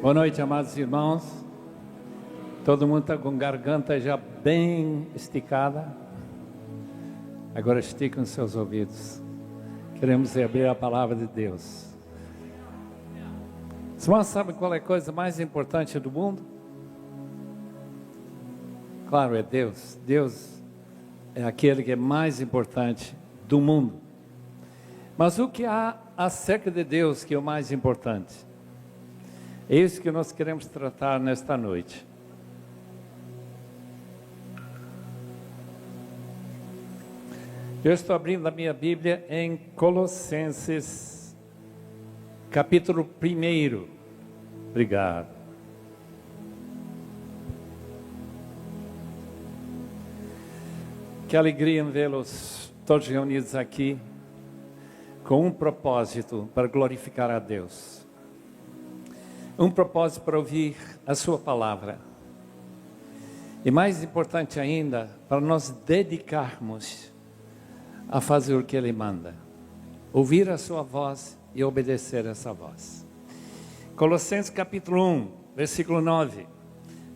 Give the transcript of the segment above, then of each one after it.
Boa noite, amados irmãos. Todo mundo está com garganta já bem esticada. Agora estiquem seus ouvidos. Queremos abrir a palavra de Deus. Os irmãos sabem qual é a coisa mais importante do mundo? Claro, é Deus. Deus é aquele que é mais importante do mundo. Mas o que há acerca de Deus que é o mais importante? É isso que nós queremos tratar nesta noite. Eu estou abrindo a minha Bíblia em Colossenses, capítulo 1. Obrigado. Que alegria em vê-los todos reunidos aqui, com um propósito para glorificar a Deus. Um propósito para ouvir a sua palavra. E mais importante ainda, para nós dedicarmos a fazer o que Ele manda. Ouvir a sua voz e obedecer a essa voz. Colossenses capítulo 1, versículo 9.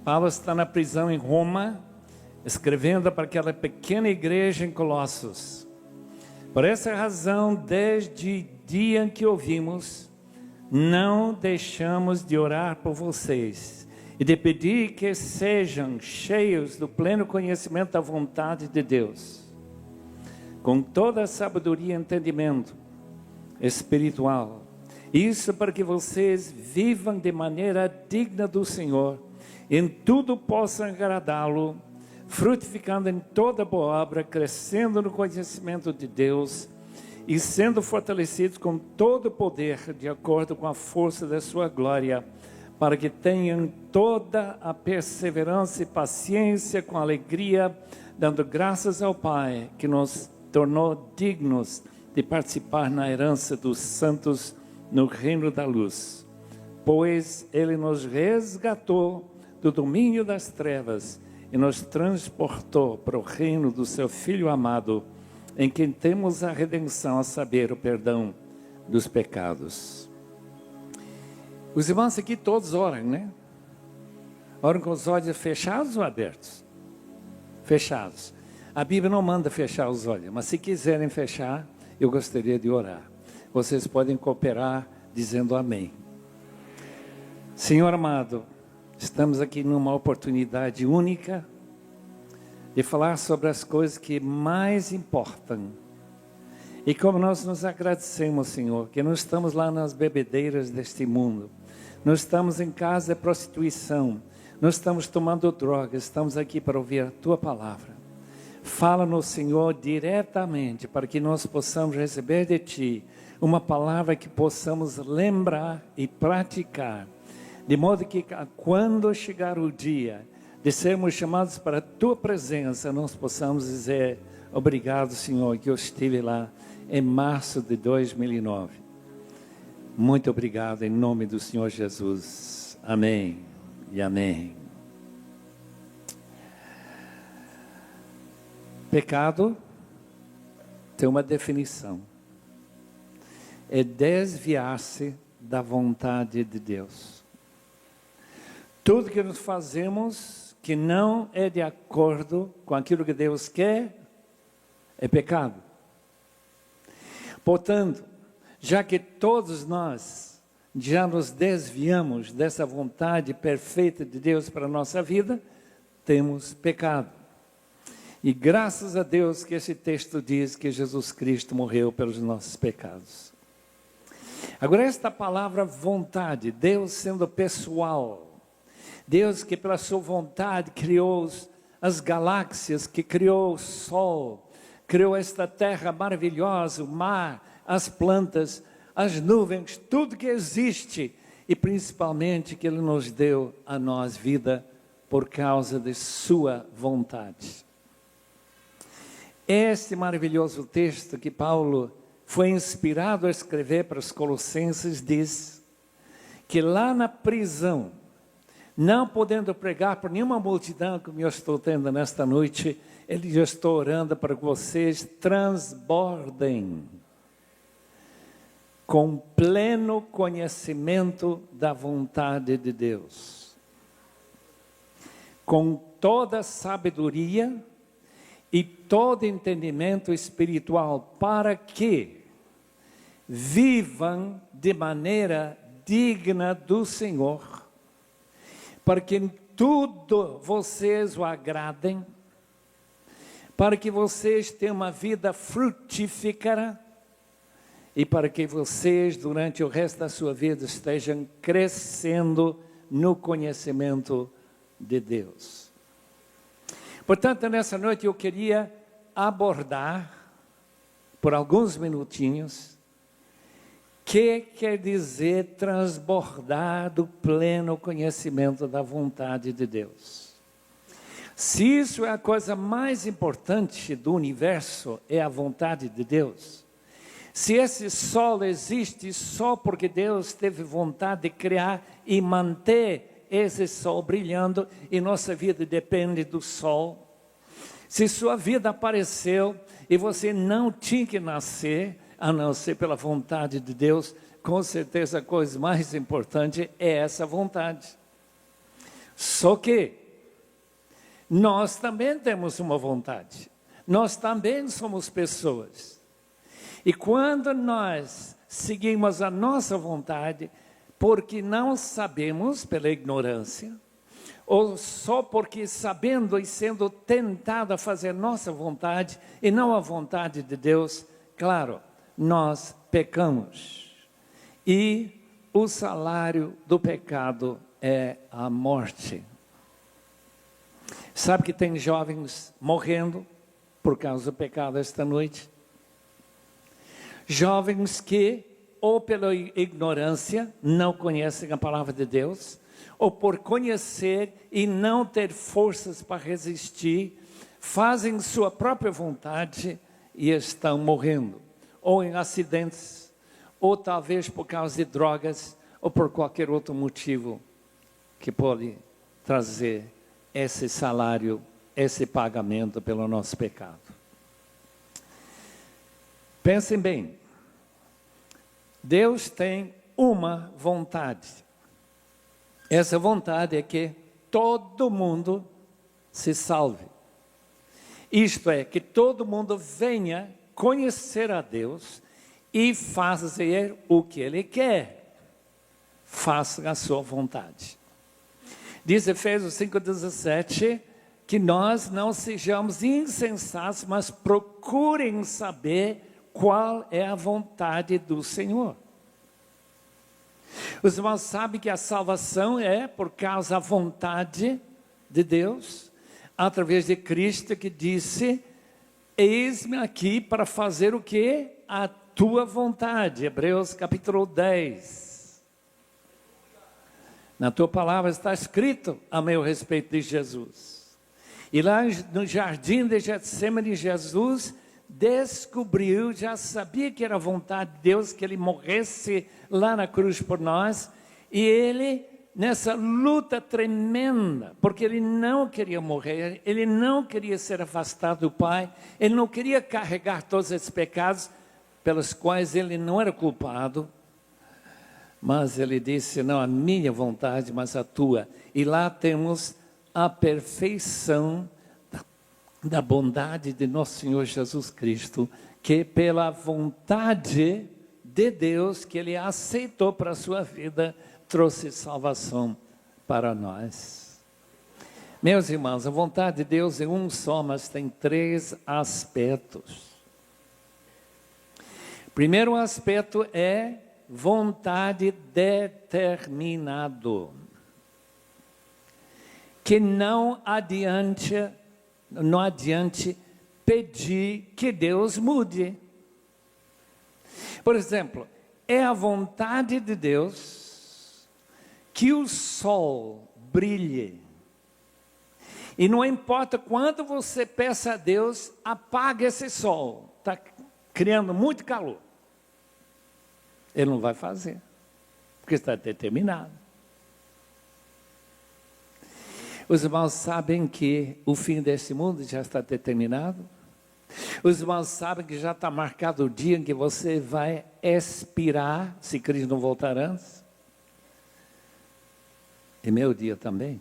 Paulo está na prisão em Roma, escrevendo para aquela pequena igreja em Colossos. Por essa razão, desde o dia em que ouvimos, não deixamos de orar por vocês e de pedir que sejam cheios do pleno conhecimento da vontade de Deus, com toda a sabedoria e entendimento espiritual. Isso para que vocês vivam de maneira digna do Senhor, em tudo possam agradá-lo, frutificando em toda boa obra, crescendo no conhecimento de Deus e sendo fortalecidos com todo o poder, de acordo com a força da sua glória, para que tenham toda a perseverança e paciência com alegria, dando graças ao Pai, que nos tornou dignos de participar na herança dos santos no reino da luz. Pois Ele nos resgatou do domínio das trevas e nos transportou para o reino do seu Filho amado, em quem temos a redenção, a saber, o perdão dos pecados. Os irmãos aqui todos oram, né? Oram com os olhos fechados ou abertos? Fechados. A Bíblia não manda fechar os olhos, mas se quiserem fechar, eu gostaria de orar. Vocês podem cooperar dizendo amém. Senhor amado, estamos aqui numa oportunidade única de falar sobre as coisas que mais importam. E como nós nos agradecemos, Senhor, que não estamos lá nas bebedeiras deste mundo, não estamos em casa de prostituição, não estamos tomando drogas, estamos aqui para ouvir a Tua palavra. Fala-nos, Senhor, diretamente, para que nós possamos receber de Ti uma palavra que possamos lembrar e praticar, de modo que quando chegar o dia de sermos chamados para a Tua presença, nós possamos dizer: obrigado, Senhor, que eu estive lá em março de 2009. Muito obrigado, em nome do Senhor Jesus. Amém e amém. Pecado tem uma definição. É desviar-se da vontade de Deus. Tudo que nós fazemos que não é de acordo com aquilo que Deus quer, é pecado. Portanto, já que todos nós já nos desviamos dessa vontade perfeita de Deus para a nossa vida, temos pecado. E graças a Deus que esse texto diz que Jesus Cristo morreu pelos nossos pecados. Agora, esta palavra vontade, Deus sendo pessoal, Deus que pela sua vontade criou as galáxias, que criou o sol, criou esta terra maravilhosa, o mar, as plantas, as nuvens, tudo que existe, e principalmente que Ele nos deu a nós vida por causa de sua vontade. Este maravilhoso texto que Paulo foi inspirado a escrever para os Colossenses diz que lá na prisão, não podendo pregar por nenhuma multidão como eu estou tendo nesta noite, ele já está orando para que vocês transbordem com pleno conhecimento da vontade de Deus, com toda sabedoria e todo entendimento espiritual, para que vivam de maneira digna do Senhor, para que em tudo vocês o agradem, para que vocês tenham uma vida frutífera e para que vocês, durante o resto da sua vida, estejam crescendo no conhecimento de Deus. Portanto, nessa noite eu queria abordar, por alguns minutinhos, que quer dizer transbordar do pleno conhecimento da vontade de Deus. Se isso é a coisa mais importante do universo, é a vontade de Deus. Se esse sol existe só porque Deus teve vontade de criar e manter esse sol brilhando, e nossa vida depende do sol. Se sua vida apareceu e você não tinha que nascer, a não ser pela vontade de Deus, com certeza a coisa mais importante é essa vontade. Só que nós também temos uma vontade. Nós também somos pessoas. E quando nós seguimos a nossa vontade, porque não sabemos, pela ignorância, ou só porque sabendo e sendo tentado a fazer nossa vontade e não a vontade de Deus, claro, nós pecamos. E o salário do pecado é a morte. Sabe que tem jovens morrendo por causa do pecado esta noite? Jovens que, ou pela ignorância, não conhecem a palavra de Deus, ou por conhecer e não ter forças para resistir, fazem sua própria vontade e estão morrendo. Ou em acidentes, ou talvez por causa de drogas, ou por qualquer outro motivo que pode trazer esse salário, esse pagamento pelo nosso pecado. Pensem bem, Deus tem uma vontade. Essa vontade é que todo mundo se salve. Isto é, que todo mundo venha conhecer a Deus e fazer o que Ele quer. Faça a sua vontade. Diz Efésios 5,17, que nós não sejamos insensatos, mas procurem saber qual é a vontade do Senhor. Os irmãos sabem que a salvação é por causa da vontade de Deus, através de Cristo, que disse: eis-me aqui para fazer o que? A tua vontade. Hebreus capítulo 10. Na tua palavra está escrito a meu respeito de Jesus. E lá no jardim de Getsemane, Jesus descobriu, já sabia que era a vontade de Deus que Ele morresse lá na cruz por nós. E Ele, nessa luta tremenda, porque Ele não queria morrer, Ele não queria ser afastado do Pai, Ele não queria carregar todos esses pecados pelos quais Ele não era culpado, mas Ele disse: não a minha vontade, mas a tua. E lá temos a perfeição da bondade de nosso Senhor Jesus Cristo, que pela vontade de Deus que Ele aceitou para a sua vida, trouxe salvação para nós. Meus irmãos, a vontade de Deus é um só, mas tem três aspectos. O primeiro aspecto é vontade determinado, que não adiante pedir que Deus mude. Por exemplo, é a vontade de Deus que o sol brilhe. E não importa quanto você peça a Deus, apague esse sol. Está criando muito calor. Ele não vai fazer, porque está determinado. Os irmãos sabem que o fim desse mundo já está determinado? Os irmãos sabem que já está marcado o dia em que você vai expirar, se Cristo não voltar antes. É meu dia também.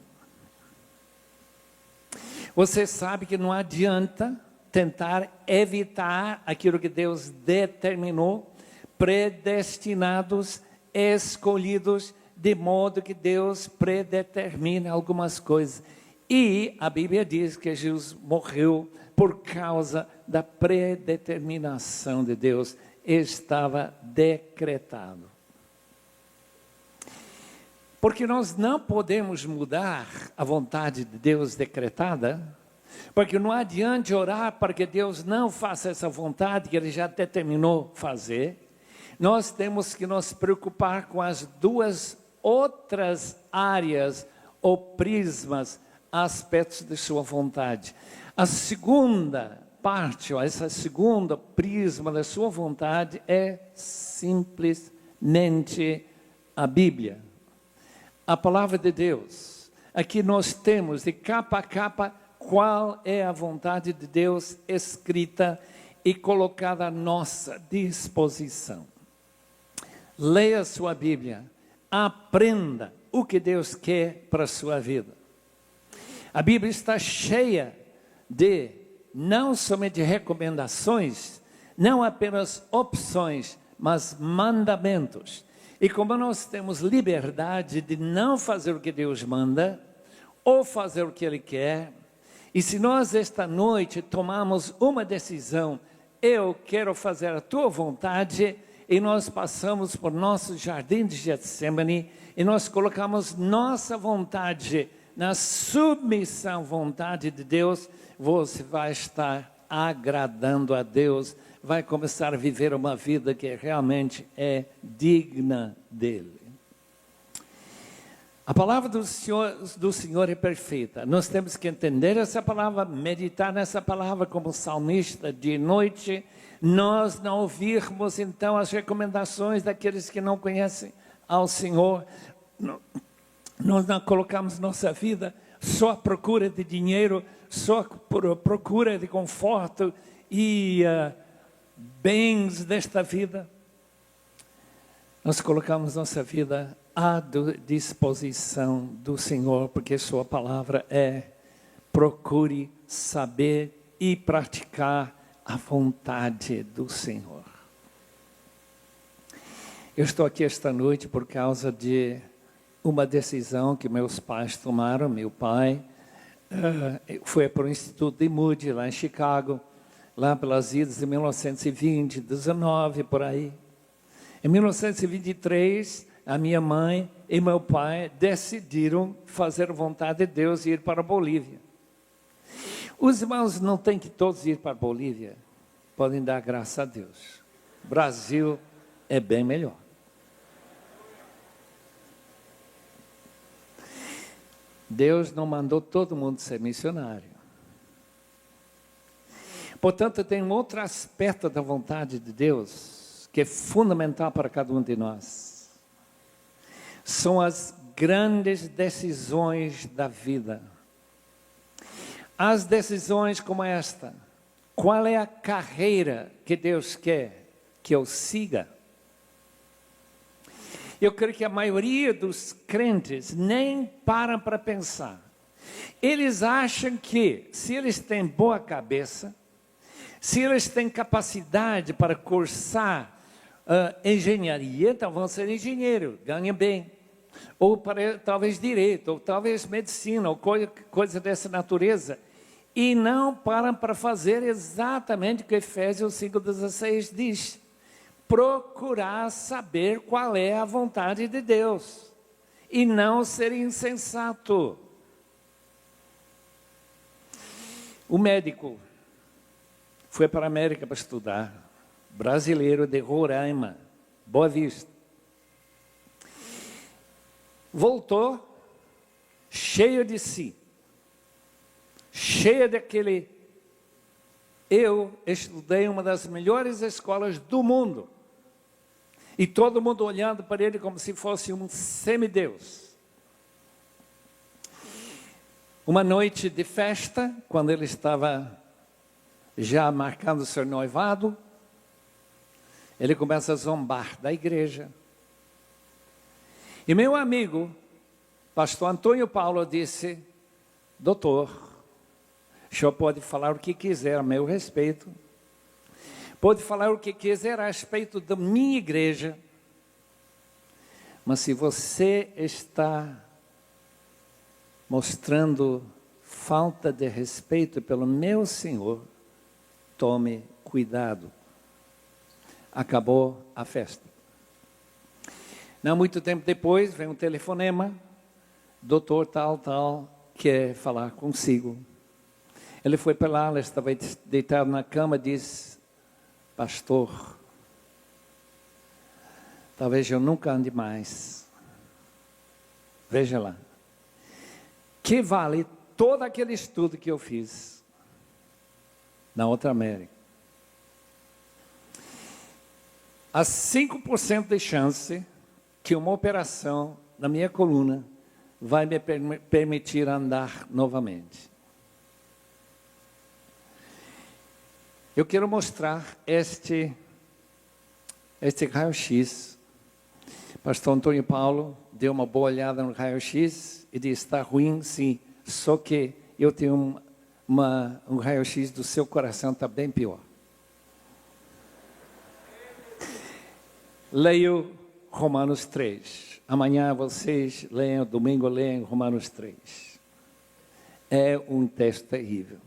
Você sabe que não adianta tentar evitar aquilo que Deus determinou, predestinados, escolhidos, de modo que Deus predetermina algumas coisas. E a Bíblia diz que Jesus morreu por causa da predeterminação de Deus, estava decretado. Porque nós não podemos mudar a vontade de Deus decretada, porque não adianta orar para que Deus não faça essa vontade que Ele já determinou fazer. Nós temos que nos preocupar com as duas outras áreas ou prismas, aspectos de sua vontade. A segunda parte, ou essa segunda prisma da sua vontade é simplesmente a Bíblia. A palavra de Deus. Aqui nós temos de capa a capa qual é a vontade de Deus escrita e colocada à nossa disposição. Leia sua Bíblia, aprenda o que Deus quer para a sua vida. A Bíblia está cheia de não somente recomendações, não apenas opções, mas mandamentos. E como nós temos liberdade de não fazer o que Deus manda, ou fazer o que Ele quer, e se nós esta noite tomarmos uma decisão, eu quero fazer a tua vontade, e nós passamos por nosso jardim de Getsemane, e nós colocamos nossa vontade na submissão à vontade de Deus, você vai estar agradando a Deus, vai começar a viver uma vida que realmente é digna dEle. A palavra do Senhor é perfeita. Nós temos que entender essa palavra, meditar nessa palavra como salmista de noite. Nós não ouvirmos então as recomendações daqueles que não conhecem ao Senhor. Nós não colocamos nossa vida só à procura de dinheiro, só à procura de conforto e bens desta vida. Nós colocamos nossa vida à disposição do Senhor, porque sua palavra é: procure saber e praticar a vontade do Senhor. Eu estou aqui esta noite por causa de uma decisão que meus pais tomaram. Meu pai foi para o Instituto de Moody, lá em Chicago, lá pelas idas de 1920, 19, por aí. Em 1923, a minha mãe e meu pai decidiram fazer a vontade de Deus e ir para a Bolívia. Os irmãos não têm que todos ir para a Bolívia, podem dar graça a Deus. O Brasil é bem melhor. Deus não mandou todo mundo ser missionário. Portanto, tem um outro aspecto da vontade de Deus que é fundamental para cada um de nós. São as grandes decisões da vida. As decisões como esta: qual é a carreira que Deus quer que eu siga? Eu creio que a maioria dos crentes nem param para pensar. Eles acham que, se eles têm boa cabeça, se eles têm capacidade para cursar engenharia, então vão ser engenheiro, ganham bem. Ou para, talvez direito, ou talvez medicina, ou coisa dessa natureza. E não param para fazer exatamente o que Efésios 5,16 diz: procurar saber qual é a vontade de Deus, e não ser insensato. O médico foi para a América para estudar, brasileiro de Roraima, Boa Vista. Voltou cheio de si, cheio daquele: eu estudei em uma das melhores escolas do mundo. E todo mundo olhando para ele como se fosse um semideus. Uma noite de festa, quando ele estava já marcando seu noivado, ele começa a zombar da igreja. E meu amigo, pastor Antônio Paulo, disse: doutor, o senhor pode falar o que quiser a meu respeito, pode falar o que quiser a respeito da minha igreja, mas se você está mostrando falta de respeito pelo meu Senhor, tome cuidado. Acabou a festa. Não muito tempo depois, vem um telefonema, doutor tal, quer falar consigo. Ele foi para lá, ela estava deitado na cama, diz: pastor, talvez eu nunca ande mais. Veja lá. Que vale todo aquele estudo que eu fiz na outra América. Há 5% de chance que uma operação na minha coluna vai me permitir andar novamente. Eu quero mostrar este raio-x. Pastor Antônio Paulo deu uma boa olhada no raio-x e disse: está ruim, sim, só que eu tenho um raio-x do seu coração, está bem pior. Leio Romanos 3. Amanhã vocês leiam, domingo leiam Romanos 3. É um texto terrível.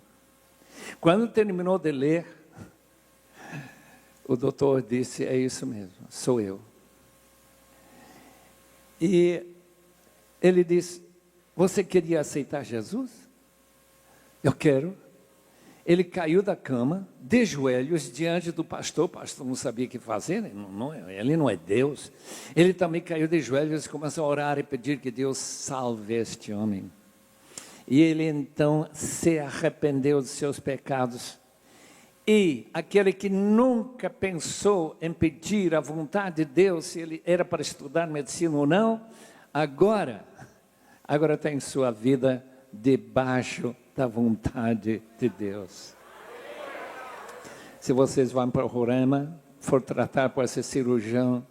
Quando terminou de ler, o doutor disse: é isso mesmo, sou eu. E ele disse: você queria aceitar Jesus? Eu quero. Ele caiu da cama, de joelhos, diante do pastor. O pastor não sabia o que fazer, ele não é Deus. Ele também caiu de joelhos e começou a orar e pedir que Deus salve este homem. E ele então se arrependeu dos seus pecados. E aquele que nunca pensou em pedir a vontade de Deus, se ele era para estudar medicina ou não, agora tem sua vida debaixo da vontade de Deus. Se vocês vão para o Roraima, for tratar por esse cirurgião,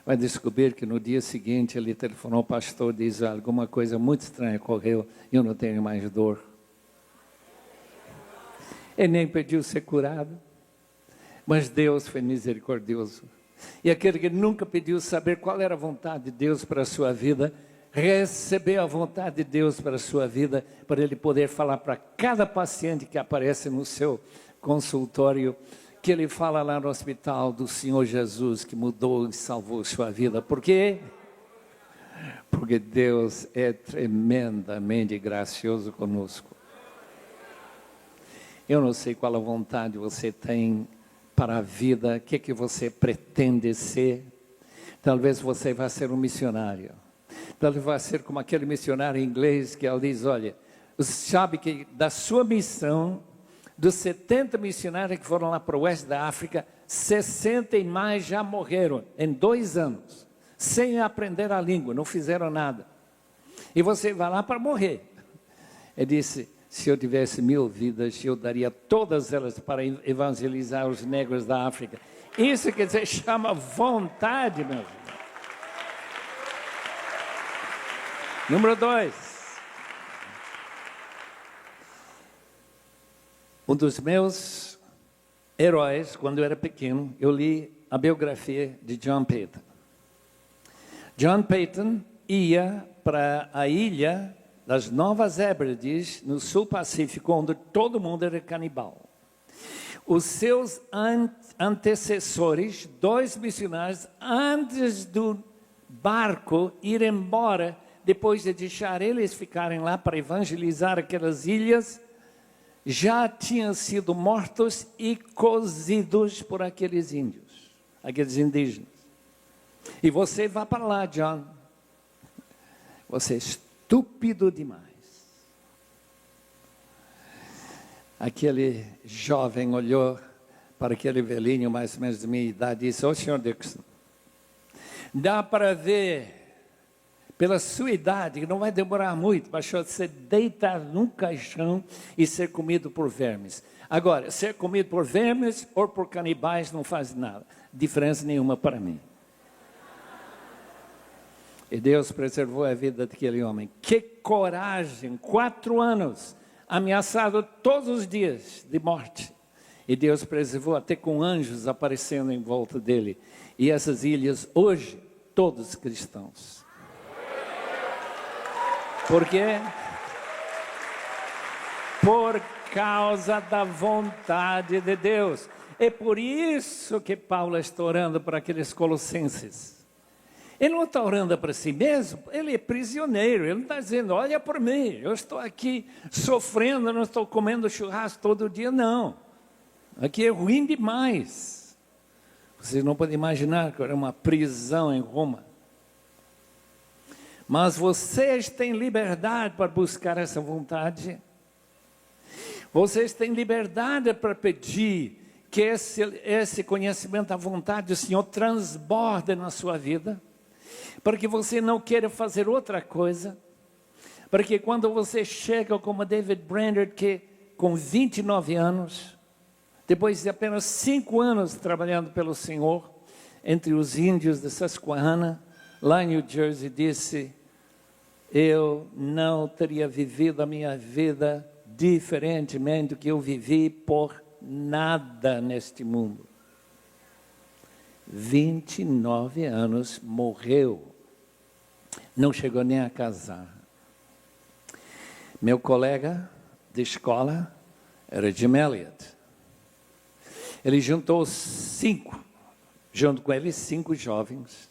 vai descobrir que no dia seguinte ele telefonou ao pastor e diz: alguma coisa muito estranha ocorreu, eu não tenho mais dor. Ele nem pediu ser curado, mas Deus foi misericordioso. E aquele que nunca pediu saber qual era a vontade de Deus para a sua vida, recebeu a vontade de Deus para a sua vida, para ele poder falar para cada paciente que aparece no seu consultório, que ele fala lá no hospital do Senhor Jesus, que mudou e salvou sua vida. Por quê? Porque Deus é tremendamente gracioso conosco. Eu não sei qual a vontade você tem para a vida, o que você pretende ser. Talvez você vá ser um missionário. Talvez vá ser como aquele missionário inglês que ele diz: olha, você sabe que da sua missão, dos 70 missionários que foram lá para o oeste da África, 60 e mais já morreram em 2 anos, sem aprender a língua, não fizeram nada. E você vai lá para morrer. Ele disse: se eu tivesse 1000 vidas, eu daria todas elas para evangelizar os negros da África. Isso quer dizer, chama vontade, meu irmão. Número 2. Um dos meus heróis, quando eu era pequeno, eu li a biografia de John Peyton. John Peyton ia para a ilha das Novas Hébrides, no sul Pacífico, onde todo mundo era canibal. Os seus antecessores, 2 missionários, antes do barco ir embora, depois de deixar eles ficarem lá para evangelizar aquelas ilhas, já tinham sido mortos e cozidos por aqueles índios, aqueles indígenas. E você vai para lá, John. Você é estúpido demais. Aquele jovem olhou para aquele velhinho, mais ou menos de minha idade, e disse: ô senhor Dixon, dá para ver pela sua idade, não vai demorar muito para você deitar num caixão e ser comido por vermes. Agora, ser comido por vermes ou por canibais não faz nada, diferença nenhuma para mim. E Deus preservou a vida daquele homem. Que coragem! 4 anos, ameaçado todos os dias de morte. E Deus preservou até com anjos aparecendo em volta dele. E essas ilhas, hoje, todos cristãos. Por quê? Por causa da vontade de Deus. É por isso que Paulo está orando para aqueles colossenses. Ele não está orando para si mesmo, ele é prisioneiro, ele não está dizendo, olha por mim, eu estou aqui sofrendo, não estou comendo churrasco todo dia, não. Aqui é ruim demais. Vocês não podem imaginar que era uma prisão em Roma. Mas vocês têm liberdade para buscar essa vontade. Vocês têm liberdade para pedir que esse conhecimento da vontade do Senhor transborde na sua vida. Para que você não queira fazer outra coisa, para que quando você chega como David Brainerd, que com 29 anos, depois de apenas 5 anos trabalhando pelo Senhor, entre os índios de Susquehanna, lá em New Jersey, disse, eu não teria vivido a minha vida diferentemente do que eu vivi por nada neste mundo. 29 anos, morreu, não chegou nem a casar. Meu colega de escola era Jim Elliot. Ele juntou 5, junto com ele 5 jovens,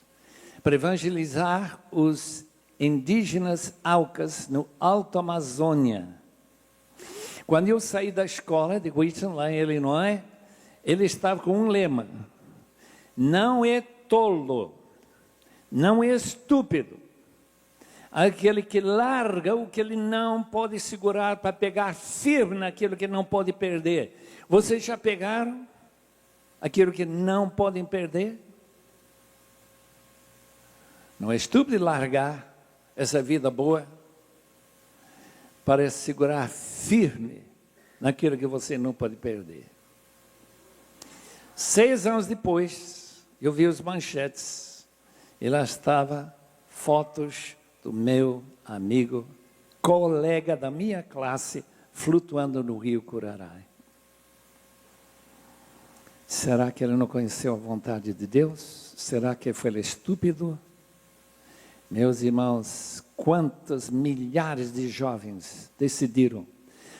para evangelizar os indígenas Aucas no Alto Amazônia. Quando eu saí da escola de Wheaton, lá em Illinois, ele estava com um lema: não é tolo, não é estúpido, aquele que larga o que ele não pode segurar para pegar firme naquilo que não pode perder. Vocês já pegaram aquilo que não podem perder? Não é estúpido largar essa vida boa para segurar firme naquilo que você não pode perder. 6 anos depois, eu vi os manchetes, e lá estava fotos do meu amigo, colega da minha classe, flutuando no rio Curaray. Será que ele não conheceu a vontade de Deus? Será que foi estúpido? Meus irmãos, quantos milhares de jovens decidiram,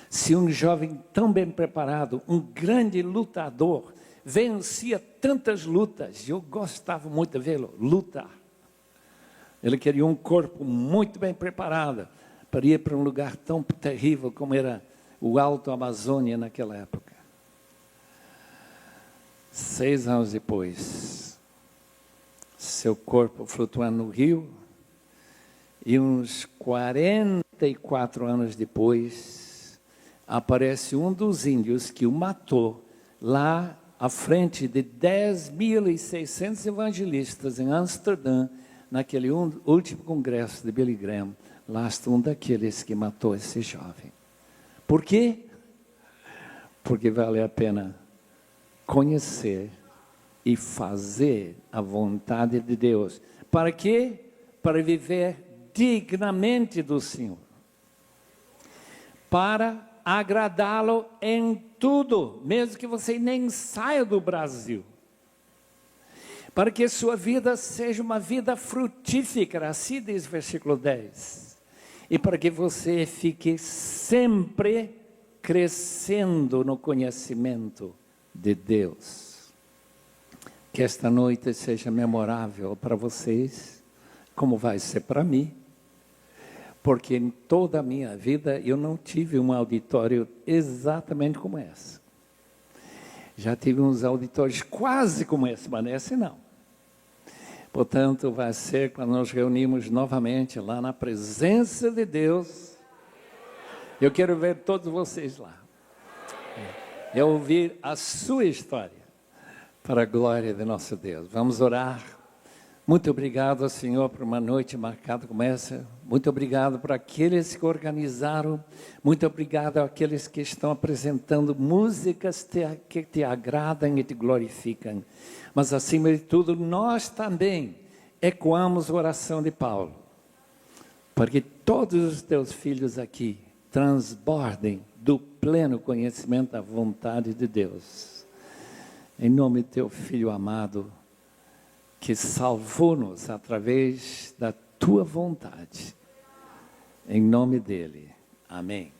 se um jovem tão bem preparado, um grande lutador, vencia tantas lutas, eu gostava muito de vê-lo lutar. Ele queria um corpo muito bem preparado para ir para um lugar tão terrível como era o Alto Amazônia naquela época. 6 anos depois, seu corpo flutuando no rio, e uns 44 anos depois, aparece um dos índios que o matou lá à frente de 10.600 evangelistas em Amsterdã, naquele último congresso de Billy Graham. Lá está um daqueles que matou esse jovem. Por quê? Porque vale a pena conhecer e fazer a vontade de Deus. Para quê? Para viver dignamente do Senhor. Para agradá-lo em tudo, mesmo que você nem saia do Brasil. Para que sua vida seja uma vida frutífera, assim diz o versículo 10. E para que você fique sempre crescendo no conhecimento de Deus. Que esta noite seja memorável para vocês, como vai ser para mim. Porque em toda a minha vida eu não tive um auditório exatamente como esse. Já tive uns auditórios quase como esse, mas esse não. Portanto, vai ser quando nos reunimos novamente lá na presença de Deus. Eu quero ver todos vocês lá. E ouvir a sua história para a glória de nosso Deus. Vamos orar. Muito obrigado, Senhor, por uma noite marcada como essa. Muito obrigado por aqueles que organizaram. Muito obrigado àqueles que estão apresentando músicas que te agradam e te glorificam. Mas, acima de tudo, nós também ecoamos a oração de Paulo, para que todos os teus filhos aqui transbordem do pleno conhecimento da vontade de Deus. Em nome do teu Filho amado, que salvou-nos através da tua vontade. Em nome dele. Amém.